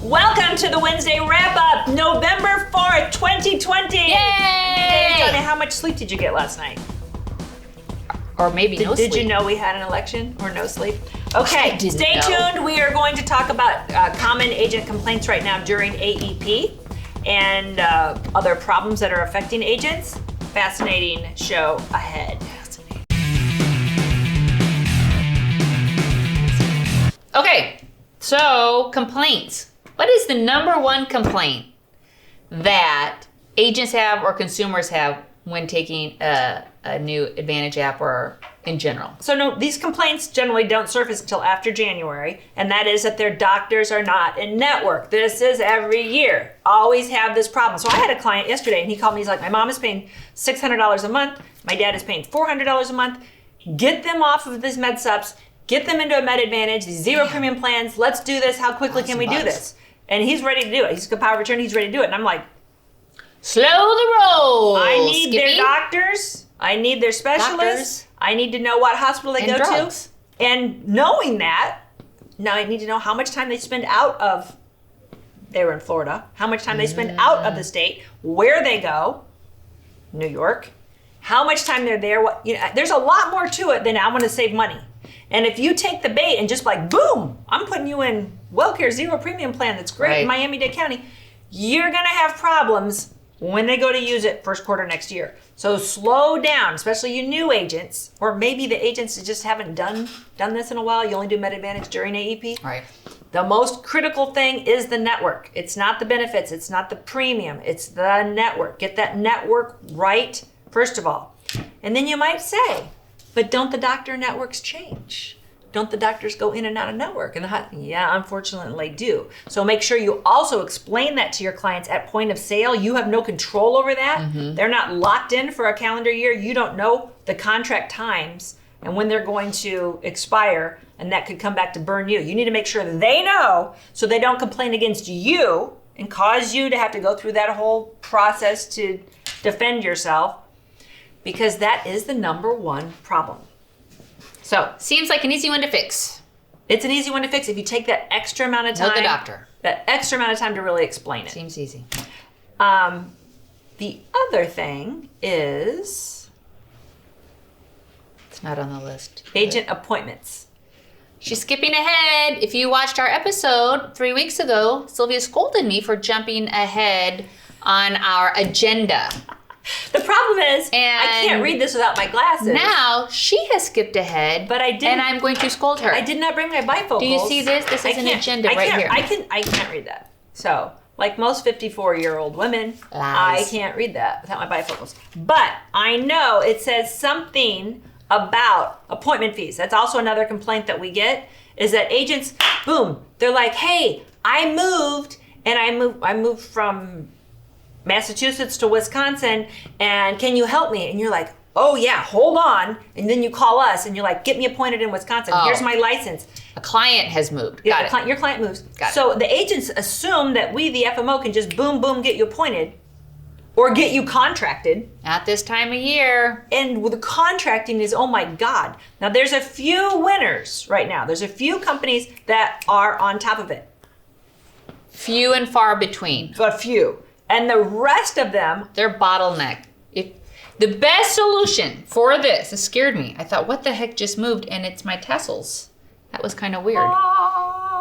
Welcome to the Wednesday wrap-up, November 4th, 2020. Yay! Johnny, how much sleep did you get last night? Or maybe no sleep. Did you know we had an election or no sleep? Okay, stay know. tuned. We are going to talk about common agent complaints right now during AEP and other problems that are affecting agents. Fascinating show ahead. Okay, so complaints. What is the number one complaint that agents have or consumers have when taking a new Advantage app or in general? So no, these complaints generally don't surface until after January, and that is that their doctors are not in network. This is every year. Always have this problem. So I had a client yesterday, and he called me. He's like, my mom is paying $600 a month. My dad is paying $400 a month. Get them off of this med subs. Get them into a Med Advantage, these zero premium plans. Let's do this. How quickly can we do this? And he's ready to do it. He's got power of attorney. He's ready to do it. And I'm like, slow the roll. I need their doctors. I need their specialists. I need to know what hospital they go to. And knowing that, now I need to know how much time they spend out of, they were in Florida, how much time they spend out of the state, where they go, New York, how much time they're there. There's a lot more to it than I want to save money. And if you take the bait and just like, boom, I'm putting you in WellCare zero premium plan that's great in Miami-Dade County, you're going to have problems when they go to use it first quarter next year. So slow down, especially you new agents, or maybe the agents that just haven't done this in a while. You only do Med Advantage during AEP. Right. The most critical thing is the network. It's not the benefits. It's not the premium. It's the network. Get that network right, first of all. And then you might say, but don't the doctor networks change? Don't the doctors go in and out of network? And yeah, unfortunately they do. So make sure you also explain that to your clients at point of sale. You have no control over that. Mm-hmm. They're not locked in for a calendar year. You don't know the contract times and when they're going to expire, and that could come back to burn you. You need to make sure that they know so they don't complain against you and cause you to have to go through that whole process to defend yourself, because that is the number one problem. So, seems like an easy one to fix. It's an easy one to fix if you take that extra amount of time. Know the doctor. That extra amount of time to really explain it. Seems easy. The other thing is... It's not on the list. Agent appointments. She's skipping ahead. If you watched our episode 3 weeks ago, Sylvia scolded me for jumping ahead on our agenda. The problem is, I can't read this without my glasses. Now, she has skipped ahead, but I didn't, and I'm going to scold her. I did not bring my bifocals. Do you see this? This is an agenda right here. I can't read that. So, like most 54-year-old women, I can't read that without my bifocals. But I know it says something about appointment fees. That's also another complaint that we get, is that agents, boom, they're like, hey, I moved from Massachusetts to Wisconsin, and can you help me? And you're like, oh yeah, hold on. And then you call us and you're like, get me appointed in Wisconsin. Here's my license. A client has moved. Your client moves. So the agents assume that we, the FMO, can just boom, boom, get you appointed or get you contracted. At this time of year. And the contracting is, oh my God. Now there's a few winners right now. There's a few companies that are on top of it. Few and far between. A few. And the rest of them, they're bottleneck. The best solution for this scared me. I thought, what the heck just moved? And it's my tassels. That was kind of weird.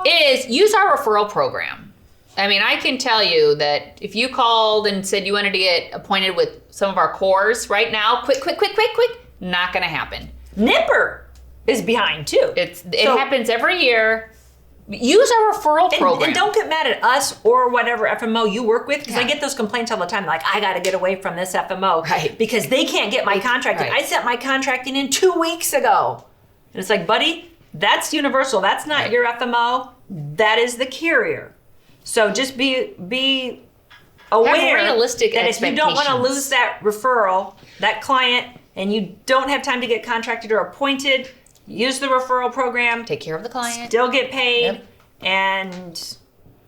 Is use our referral program. I mean, I can tell you that if you called and said you wanted to get appointed with some of our cores right now, quick, not going to happen. Nipper is behind too. It happens every year. Use our referral program. And don't get mad at us or whatever FMO you work with, because I get those complaints all the time. Like, I got to get away from this FMO because they can't get my contracting. I sent my contracting in 2 weeks ago. And it's like, buddy, that's Universal. That's not your FMO. That is the carrier. So just be aware realistic that if you don't want to lose that referral, that client, and you don't have time to get contracted or appointed, use the referral program. Take care of the client. Still get paid. And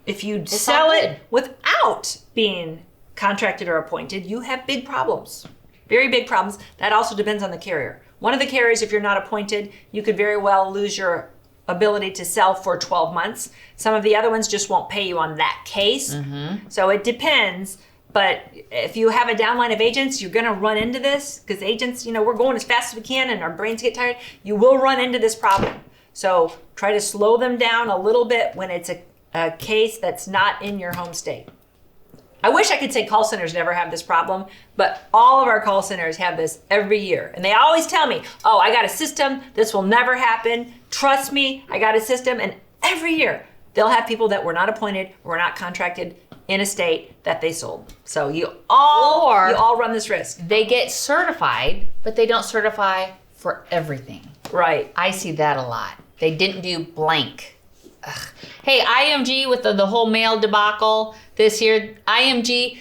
if you sell it without being contracted or appointed, you have big problems. Very big problems. That also depends on the carrier. One of the carriers, if you're not appointed, you could very well lose your ability to sell for 12 months. Some of the other ones just won't pay you on that case. So it depends. But if you have a downline of agents, you're going to run into this because agents, we're going as fast as we can and our brains get tired. You will run into this problem. So try to slow them down a little bit when it's a case that's not in your home state. I wish I could say call centers never have this problem, but all of our call centers have this every year. And they always tell me, oh, I got a system. This will never happen. Trust me, I got a system. And every year they'll have people that were not appointed, were not contracted in a state that they sold. So you all run this risk. They get certified, but they don't certify for everything. Right. I see that a lot. They didn't do blank. Ugh. Hey, IMG with the whole mail debacle this year. IMG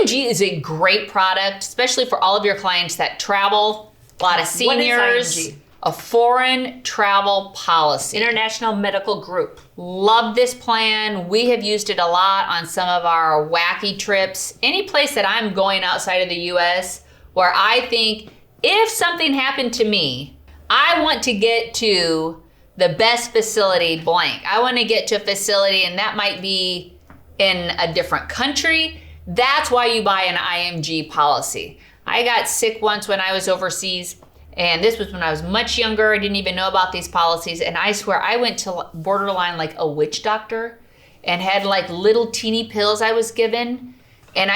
is a great product, especially for all of your clients that travel, a lot of seniors. What is IMG? A foreign travel policy. International Medical Group. Love this plan. We have used it a lot on some of our wacky trips. Any place that I'm going outside of the US where I think if something happened to me, I want to get to the best facility blank. I want to get to a facility and that might be in a different country. That's why you buy an IMG policy. I got sick once when I was overseas, and this was when I was much younger. I didn't even know about these policies, and I swear I went to borderline like a witch doctor and had like little teeny pills I was given, and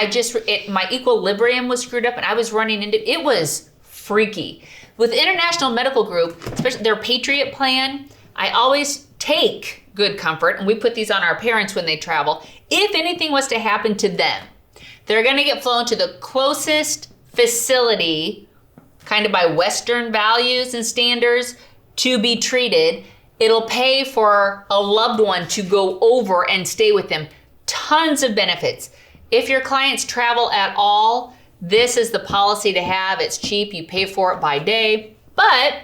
my equilibrium was screwed up and I was running into, it was freaky. With International Medical Group, especially their Patriot plan, I always take good comfort, and we put these on our parents when they travel. If anything was to happen to them, they're gonna get flown to the closest facility, kind of by Western values and standards, to be treated. It'll pay for a loved one to go over and stay with them. Tons of benefits. If your clients travel at all, this is the policy to have. It's cheap, you pay for it by day, but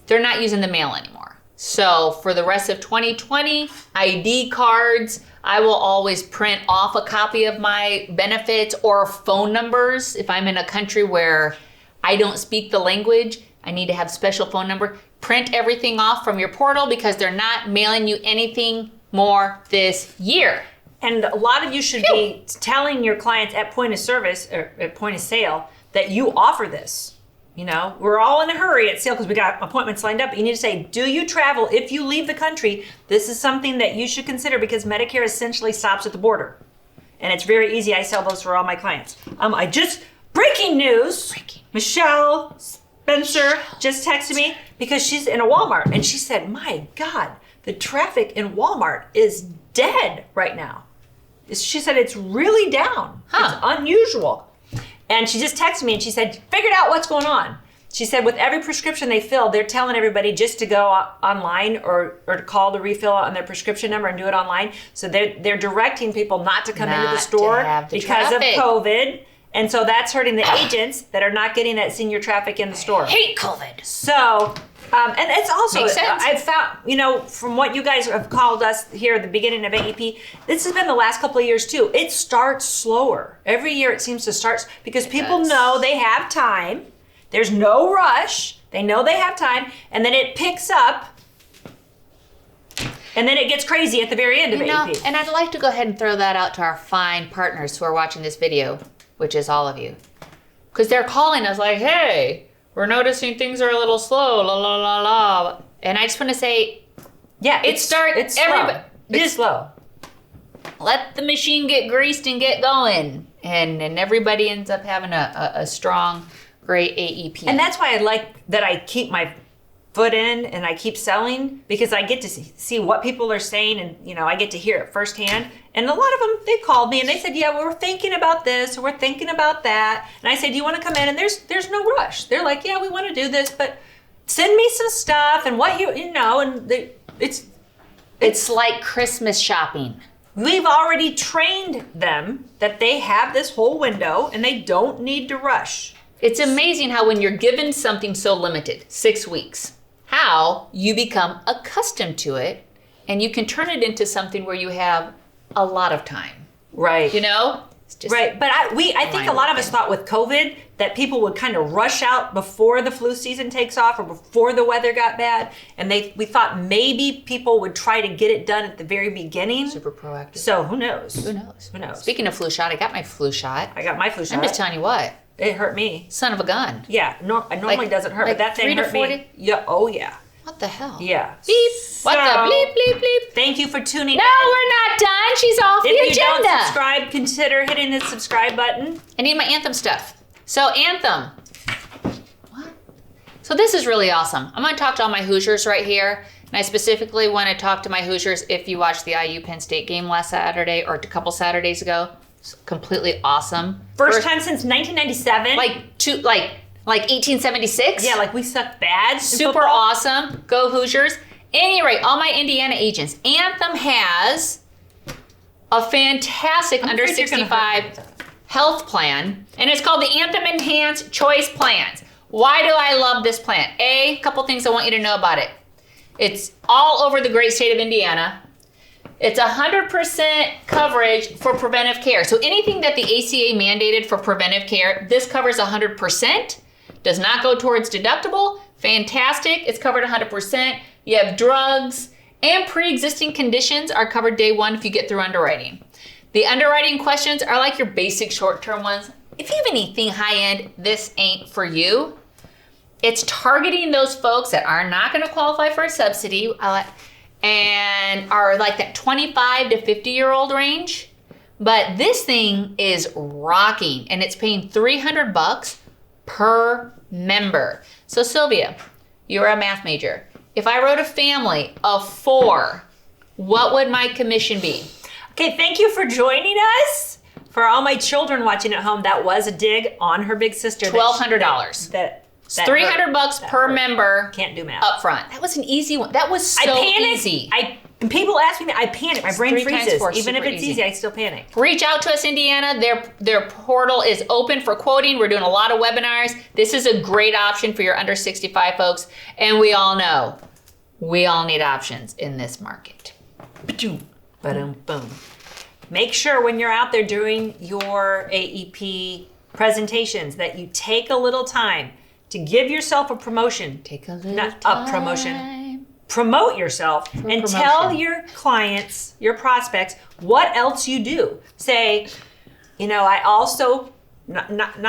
they're not using the mail anymore. So for the rest of 2020, ID cards, I will always print off a copy of my benefits or phone numbers. If I'm in a country where I don't speak the language, I need to have special phone number. Print everything off from your portal because they're not mailing you anything more this year. And a lot of you should be telling your clients at point of service or at point of sale that you offer this. We're all in a hurry at sale because we got appointments lined up. But you need to say, do you travel? If you leave the country, this is something that you should consider because Medicare essentially stops at the border. And it's very easy. I sell those for all my clients. Breaking news. Michelle Spencer just texted me because she's in a Walmart and she said, my God, the traffic in Walmart is dead right now. She said it's really down. It's unusual. And she just texted me and she said, figured out what's going on. She said with every prescription they fill, they're telling everybody just to go online or to call to refill on their prescription number and do it online. So they're directing people not to come into the store because of COVID. And so that's hurting the agents that are not getting that senior traffic in the store. Hate COVID. So, and it's also, Makes sense. I've found, from what you guys have called us here at the beginning of AEP, this has been the last couple of years too. It starts slower. Every year it seems to start because people know they have time. There's no rush. They know they have time. And then it picks up. And then it gets crazy at the very end of AEP. And I'd like to go ahead and throw that out to our fine partners who are watching this video, which is all of you. Because they're calling us like, hey, we're noticing things are a little slow, la la la la. And I just want to say, it's slow. It's slow. Let the machine get greased and get going. And everybody ends up having a strong, great AEP. And that's why I like that I keep my foot in and I keep selling because I get to see what people are saying and, I get to hear it firsthand. And a lot of them, they called me and they said, yeah, we're thinking about this or we're thinking about that. And I said, do you want to come in? And there's no rush. They're like, yeah, we want to do this, but send me some stuff and what and it's like Christmas shopping. We've already trained them that they have this whole window and they don't need to rush. It's amazing how when you're given something so limited, 6 weeks, how you become accustomed to it and you can turn it into something where you have a lot of time. Right. It's just Right, but I think a lot of us thought with COVID that people would kind of rush out before the flu season takes off or before the weather got bad, and we thought maybe people would try to get it done at the very beginning. super proactive. So who knows? Who knows? Who knows? Speaking of flu shot, I got my flu shot. I got my flu shot. I'm just telling you what. It hurt me. Son of a gun. Yeah, it normally doesn't hurt, but that thing 3 to hurt 40? me. Yeah. Oh yeah. What the hell? Yeah. Beep. What the bleep, bleep, bleep. Thank you for tuning in. No, we're not done. She's off the If you agenda. don't subscribe, consider hitting the subscribe button. I need my Anthem stuff. So Anthem. What? So this is really awesome. I'm going to talk to all my Hoosiers right here. And I specifically want to talk to my Hoosiers if you watched the IU Penn State game last Saturday or a couple Saturdays ago. It's completely awesome. First time since 1997. Like 1876? Yeah, like we suck bad. in Super football. awesome. Go Hoosiers. Any rate, all my Indiana agents. Anthem has a fantastic under afraid you're gonna 65 hurt me. health plan, and it's called the Anthem Enhanced Choice Plans. Why do I love this plan? A couple things I want you to know about it. It's all over the great state of Indiana. It's 100% coverage for preventive care. So anything that the ACA mandated for preventive care, this covers 100%. Does not go towards deductible. Fantastic. It's covered 100%. You have drugs and pre-existing conditions are covered day one if you get through underwriting. The underwriting questions are like your basic short-term ones. If you have anything high-end, this ain't for you. It's targeting those folks that are not going to qualify for a subsidy and are like that 25 to 50-year-old range. But this thing is rocking, and it's paying $300 per member. So Sylvia, you're a math major. If I wrote a family of 4, what would my commission be? Okay, thank you for joining us. For all my children watching at home, that was a dig on her big sister. $1,200. That $300 per member. Can't do math. Up front. That was an easy one. That was so I panic. easy. And people ask me that. I panic. My brain 3 times freezes. 4, Even if super it's easy. easy, I still panic. Reach out to us, Indiana. Their portal is open for quoting. We're doing a lot of webinars. This is a great option for your under 65 folks. And we all know we all need options in this market. Boom, boom. Make sure when you're out there doing your AEP presentations that you take a little time to give yourself a promotion. Take a little Not time. a promotion. Promote yourself and promotion. tell your clients, your prospects, what else you do. Say, I also, not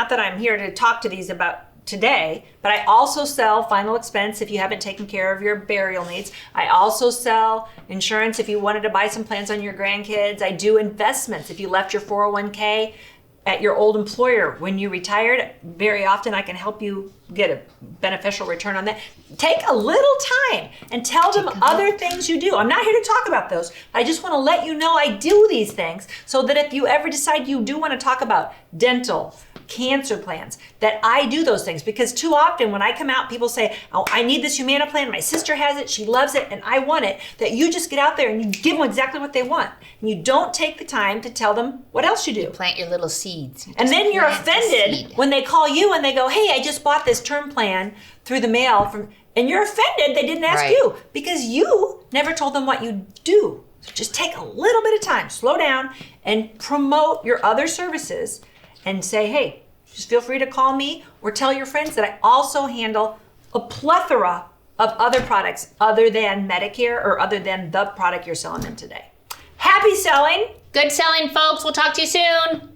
that I'm here to talk to these about today, but I also sell final expense if you haven't taken care of your burial needs. I also sell insurance if you wanted to buy some plans on your grandkids. I do investments if you left your 401k at your old employer when you retired. Very often I can help you get a beneficial return on that. Take a little time and tell them other things you do. I'm not here to talk about those. I just want to let you know I do these things so that if you ever decide you do want to talk about dental, cancer plans, that I do those things. Because too often when I come out, people say, oh, I need this Humana plan. My sister has it. She loves it. And I want it. That you just get out there and you give them exactly what they want. And you don't take the time to tell them what else you do. Plant your little seeds. And then you're plant the offended seed. when they call you and they go, hey, I just bought this term plan through the mail and you're offended they didn't ask Right. you because you never told them what you do. So just take a little bit of time, slow down, and promote your other services and say, hey, just feel free to call me or tell your friends that I also handle a plethora of other products other than Medicare or other than the product you're selling them today. Happy selling. Good selling, folks. We'll talk to you soon.